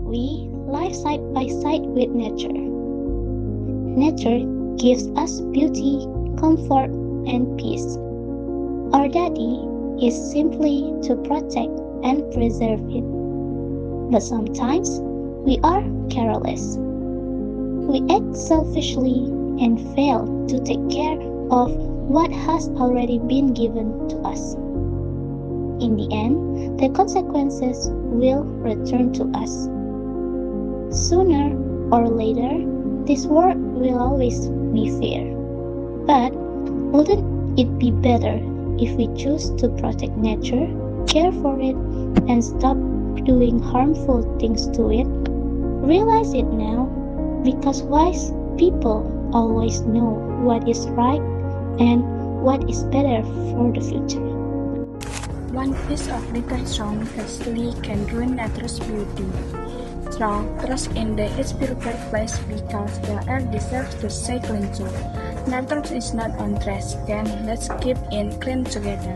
we live side by side with nature. Nature gives us beauty, comfort, and peace. Our duty is simply to protect and preserve it. But sometimes we are careless. We act selfishly and fail to take care of what has already been given to us. In the end, the consequences will return to us. Sooner or later, this world will always be fair. But wouldn't it be better if we choose to protect nature, care for it, and stop doing harmful things to it? Realize it now, because wise people always know what is right and what is better for the future. One piece of little strong hastily can ruin nature's beauty. Strong trust in the its purified place because the air deserves to stay clean too. Nature is not on trash can, let's keep it clean together.